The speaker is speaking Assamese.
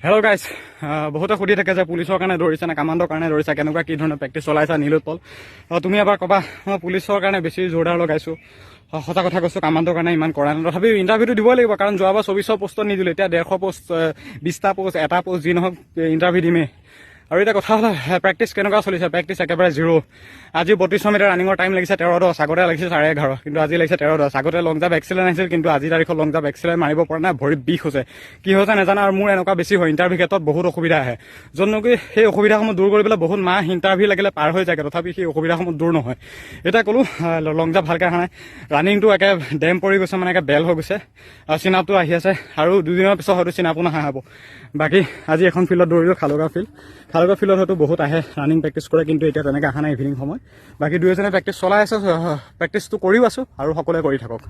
হেল্ল' গাইজ, বহুতে সুধি থাকে যে পুলিচৰ কাৰণে দৌৰিছে নে কামাণ্ডৰ কাৰণে দৌৰিছে, কেনেকুৱা কি ধৰণৰ প্ৰেক্টিচ চলাইছা নীলোৎপল। তুমি এবাৰ ক'বা, মই পুলিচৰ কাৰণে বেছি জোৰদাৰ লগাইছোঁ, সঁচা কথা কৈছোঁ, কামাণ্ডৰ কাৰণে ইমান কৰা নাই। তথাপিও ইণ্টাৰভিউটো দিব লাগিব, কাৰণ যোৱাবাৰ 2400 পোষ্টত নিদিলোঁ, এতিয়া 150 পোষ্ট, 20টা পোষ্ট, এটা পোষ্ট যি নহওক ইণ্টাৰভিউ দিমেই। আৰু এতিয়া কথা হ'ল প্ৰেক্টিচ কেনেকুৱা চলিছে। প্ৰেক্টিচ একেবাৰে জিৰ'। আজি 3200 মিটাৰ ৰানিঙৰ টাইম লাগিছে 13:10, আগতে লাগিছে 11:30, কিন্তু আজি লাগিছে 13:10। আগতে লং জাম্প এক্সেলেণ্ট আহিছিল, কিন্তু আজি তাৰিখত লং জাম্প এক্সেলেণ্ট মাৰিব পৰা নাই, ভৰি বিষ হৈছে। কি হৈছে নাজানো, আৰু মোৰ এনেকুৱা বেছি হয়, ইণ্টাৰভিউ ক্ষেত্ৰত বহুত অসুবিধা আহে। য'ত কি সেই অসুবিধাসমূহ দূৰ কৰিবলৈ বহুত মাহ ইণ্টাৰভিউ লাগিলে পাৰ হৈ যায়, তথাপি সেই অসুবিধাসমূহ দূৰ নহয়। এতিয়া ক'লো লং জাম্প ভালকৈ অহা নাই, ৰানিংটো একে ডেম পৰি গৈছে, মানে একে বেল হৈ গৈছে। চিনাপটো আহি আছে, আৰু দুদিনৰ পিছত হয়তো চিনাপো নাহা হ'ব। বাকী আজি এখন ফিল্ডত দৌৰিলোঁ, খালগা ফিল্ড। খালগা ফিল্ডত হয়তো বহুত আহে ৰানিং প্ৰেক্টিচ কৰে, কিন্তু এতিয়া তেনেকৈ অহা নাই ইভিনিং সময়। বাকী দুই এজনে প্ৰেক্টিচ চলাই আছে, প্ৰেক্টিচটো কৰিও আছোঁ, আৰু সকলোৱে কৰি থাকক।